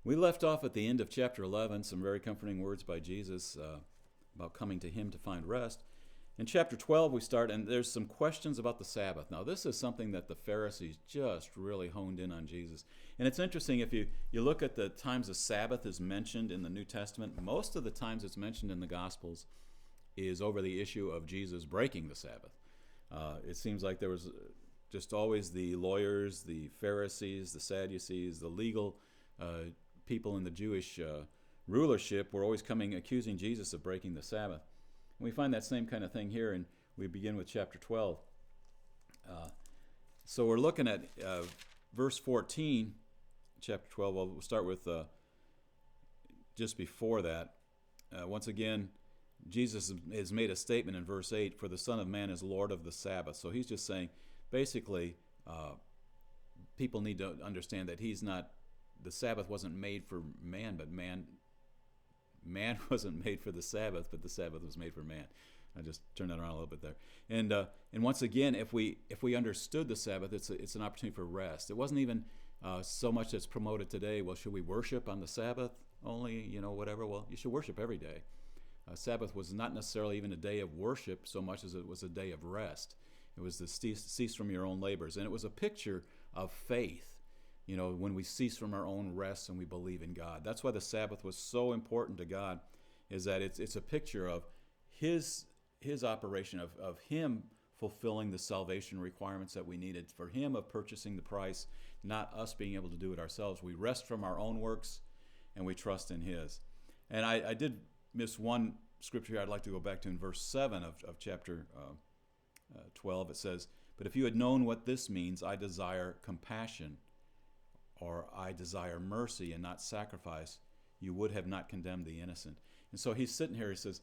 We left off at the end of chapter 11, some very comforting words by Jesus about coming to him to find rest. In chapter 12, we start, and there's some questions about the Sabbath. Now, this is something that the Pharisees just really honed in on Jesus. And it's interesting, if you look at the times the Sabbath is mentioned in the New Testament, most of the times it's mentioned in the Gospels is over the issue of Jesus breaking the Sabbath. It seems like there was just always the lawyers, the Pharisees, the Sadducees, the legal people in the Jewish rulership were always coming accusing Jesus of breaking the Sabbath. And we find that same kind of thing here, and we begin with chapter 12. So we're looking at verse 14, chapter 12. Well, we'll start with just before that. Once again, Jesus has made a statement in verse 8, for the Son of Man is Lord of the Sabbath. So he's just saying, basically, people need to understand that the Sabbath wasn't made for man, but man wasn't made for the Sabbath, but the Sabbath was made for man. I just turned that around a little bit there. And once again, if we understood the Sabbath, it's an opportunity for rest. It wasn't even so much that's promoted today. Well, should we worship on the Sabbath only? Whatever. Well, you should worship every day. Sabbath was not necessarily even a day of worship so much as it was a day of rest. It was to cease from your own labors, and it was a picture of faith. When we cease from our own rest and we believe in God. That's why the Sabbath was so important to God, is that it's a picture of His operation, of Him fulfilling the salvation requirements that we needed, for Him of purchasing the price, not us being able to do it ourselves. We rest from our own works and we trust in His. And I did miss one scripture here I'd like to go back to in verse 7 of chapter 12. It says, but if you had known what this means, I desire compassion, or I desire mercy and not sacrifice, you would have not condemned the innocent. And so he's sitting here, he says,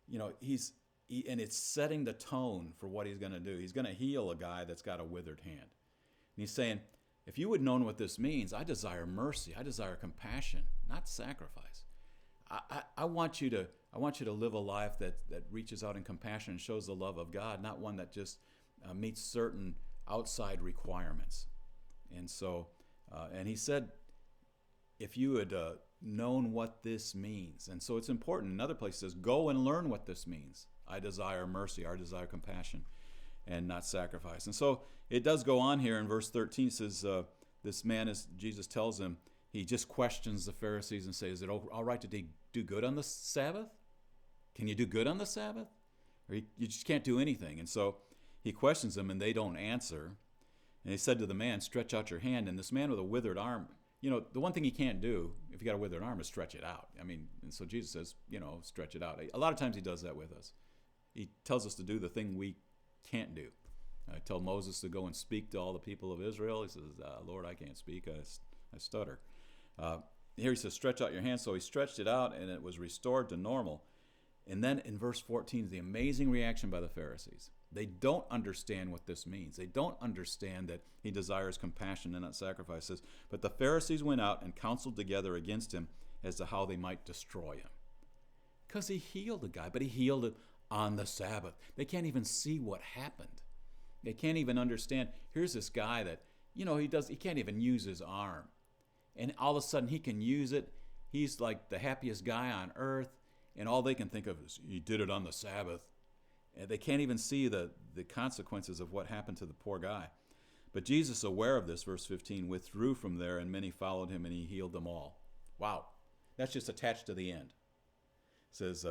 and it's setting the tone for what he's going to do. He's going to heal a guy that's got a withered hand. And he's saying, if you had known what this means, I desire mercy, I desire compassion, not sacrifice. I want you to live a life that reaches out in compassion and shows the love of God, not one that just meets certain outside requirements. And so, and he said, if you had known what this means. And so it's important. Another place says, go and learn what this means. I desire mercy, I desire compassion, and not sacrifice. And so it does go on here in verse 13. It says, this man, as Jesus tells him, he just questions the Pharisees and says, is it all right to do good on the Sabbath? Can you do good on the Sabbath? Or you just can't do anything. And so he questions them, and they don't answer. And he said to the man, stretch out your hand. And this man with a withered arm, the one thing he can't do if you got a withered arm is stretch it out. And so Jesus says, stretch it out. A lot of times he does that with us. He tells us to do the thing we can't do. I tell Moses to go and speak to all the people of Israel. He says, Lord, I can't speak. I stutter. Here he says, stretch out your hand. So he stretched it out, and it was restored to normal. And then in verse 14 is the amazing reaction by the Pharisees. They don't understand what this means. They don't understand that he desires compassion and not sacrifices. But the Pharisees went out and counseled together against him as to how they might destroy him. Because he healed a guy, but he healed it on the Sabbath. They can't even see what happened. They can't even understand. Here's this guy that, he can't even use his arm. And all of a sudden he can use it. He's like the happiest guy on earth. And all they can think of is, he did it on the Sabbath. And they can't even see the consequences of what happened to the poor guy. But Jesus, aware of this, verse 15, withdrew from there, and many followed him, and he healed them all. Wow. That's just attached to the end. It says,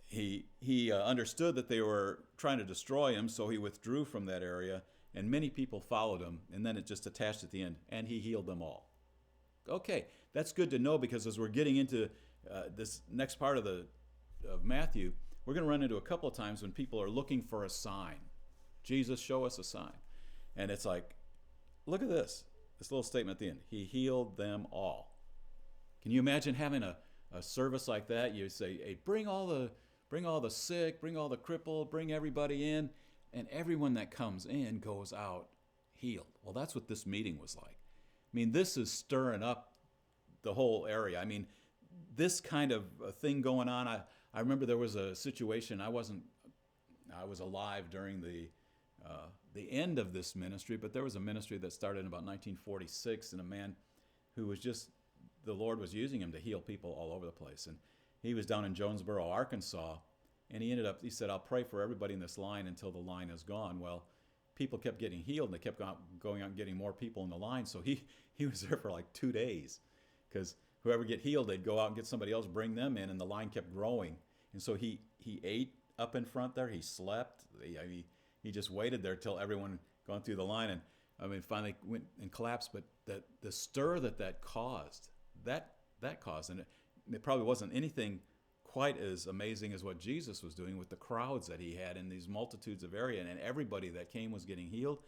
he understood that they were trying to destroy him, so he withdrew from that area, and many people followed him. And then it just attached at the end, and he healed them all. Okay, that's good to know, because as we're getting into this next part of Matthew, we're going to run into a couple of times when people are looking for a sign. Jesus, show us a sign. And it's like, look at this little statement at the end. He healed them all. Can you imagine having a service like that? You say, hey, bring all the sick, bring all the crippled, bring everybody in, and everyone that comes in goes out healed. Well, that's what this meeting was like. This is stirring up the whole area. This kind of thing going on. I remember there was a situation. I was alive during the end of this ministry, but there was a ministry that started in about 1946, and a man who was just the Lord was using him to heal people all over the place. And he was down in Jonesboro, Arkansas, and he said, I'll pray for everybody in this line until the line is gone. Well, people kept getting healed, and they kept going out and getting more people in the line. So he was there for like 2 days, because whoever get healed, they'd go out and get somebody else, bring them in, and the line kept growing. And so he ate up in front there. He slept. He just waited there till everyone gone through the line, and finally went and collapsed. But the stir that caused, and it probably wasn't anything quite as amazing as what Jesus was doing with the crowds that he had in these multitudes of area, and everybody that came was getting healed.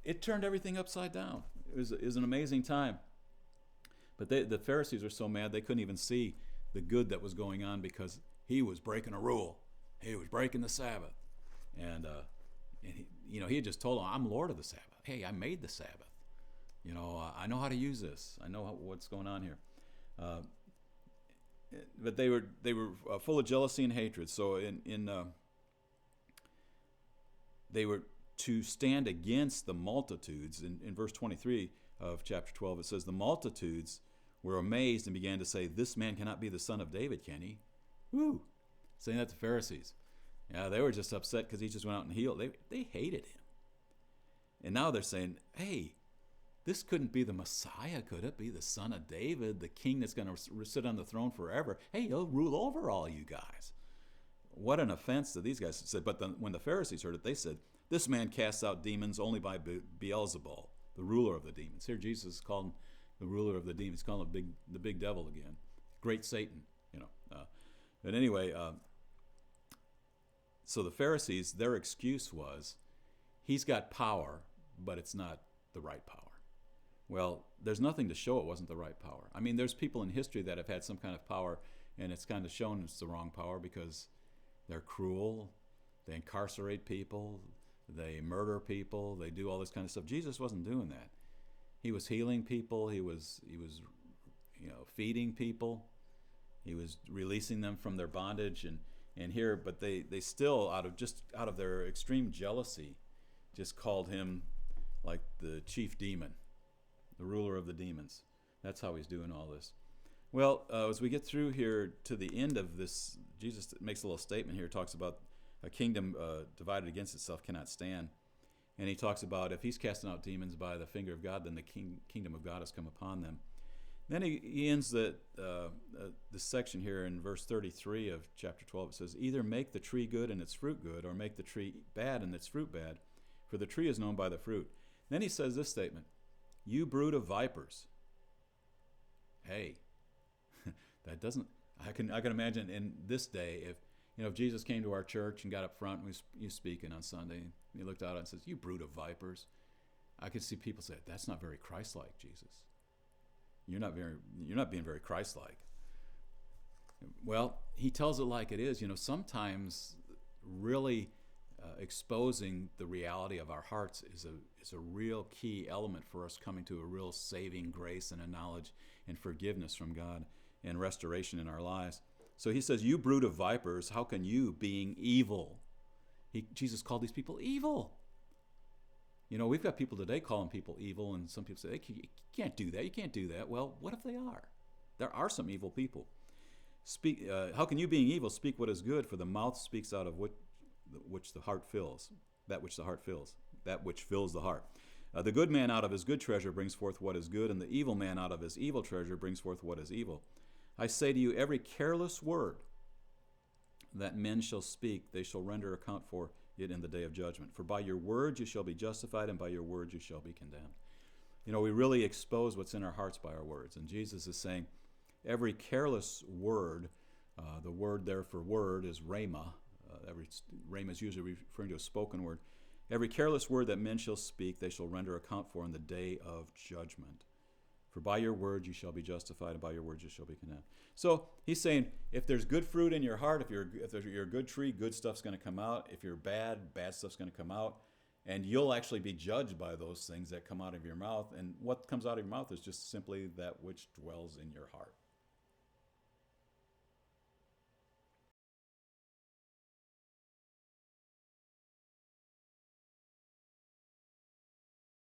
It turned everything upside down. It was an amazing time. But the Pharisees were so mad they couldn't even see the good that was going on, because he was breaking a rule. He was breaking the Sabbath. And he had just told them, I'm Lord of the Sabbath. Hey, I made the Sabbath. I know how to use this. I know what's going on here. But they were full of jealousy and hatred. So they were to stand against the multitudes. In verse 23 of chapter 12, it says, the multitudes were amazed and began to say, this man cannot be the son of David, can he? Woo! Saying that to Pharisees. Yeah, they were just upset because he just went out and healed. They hated him. And now they're saying, hey, this couldn't be the Messiah, could it? Be the son of David, the king that's going to sit on the throne forever. Hey, he'll rule over all you guys. What an offense to these guys. Said. But when the Pharisees heard it, they said, this man casts out demons only by Beelzebul, the ruler of the demons. Here Jesus is calling the ruler of the demons. He's calling him the big devil again. Great Satan, But anyway, so the Pharisees, their excuse was, he's got power, but it's not the right power. Well, there's nothing to show it wasn't the right power. There's people in history that have had some kind of power, and it's kind of shown it's the wrong power because they're cruel, they incarcerate people, they murder people, they do all this kind of stuff. Jesus wasn't doing that. He was healing people, he was feeding people, he was releasing them from their bondage, and here, but they still, out of their extreme jealousy, just called him like the chief demon, the ruler of the demons. That's how he's doing all this. Well, as we get through here to the end of this, Jesus makes a little statement here, talks about a kingdom divided against itself cannot stand. And he talks about if he's casting out demons by the finger of God, then the kingdom of God has come upon them. Then he ends this section here in verse 33 of chapter 12. It says, either make the tree good and its fruit good, or make the tree bad and its fruit bad, for the tree is known by the fruit. Then he says this statement, you brood of vipers. Hey, that doesn't, I can imagine in this day, if Jesus came to our church and got up front and he was speaking on Sunday, and he looked out and says, you brood of vipers. I could see people say, that's not very Christ-like, Jesus. You're not being very Christ-like. Well, he tells it like it is. Sometimes really exposing the reality of our hearts is a real key element for us coming to a real saving grace and a knowledge and forgiveness from God and restoration in our lives. So he says, you brood of vipers, how can you, being evil? Jesus called these people evil. We've got people today calling people evil, and some people say, you can't do that, you can't do that. Well, what if they are? There are some evil people. How can you, being evil, speak what is good? For the mouth speaks out of which the heart fills, that which the heart fills, that which fills the heart. The good man out of his good treasure brings forth what is good, and the evil man out of his evil treasure brings forth what is evil. I say to you, every careless word that men shall speak, they shall render account for it in the day of judgment. For by your words you shall be justified, and by your words you shall be condemned. We really expose what's in our hearts by our words. And Jesus is saying, every careless word, the word there for word is rhema. Rhema is usually referring to a spoken word. Every careless word that men shall speak, they shall render account for in the day of judgment. For by your words you shall be justified, and by your words you shall be condemned. So he's saying, if there's good fruit in your heart, if you're a good tree, good stuff's going to come out. If you're bad stuff's going to come out. And you'll actually be judged by those things that come out of your mouth. And what comes out of your mouth is just simply that which dwells in your heart.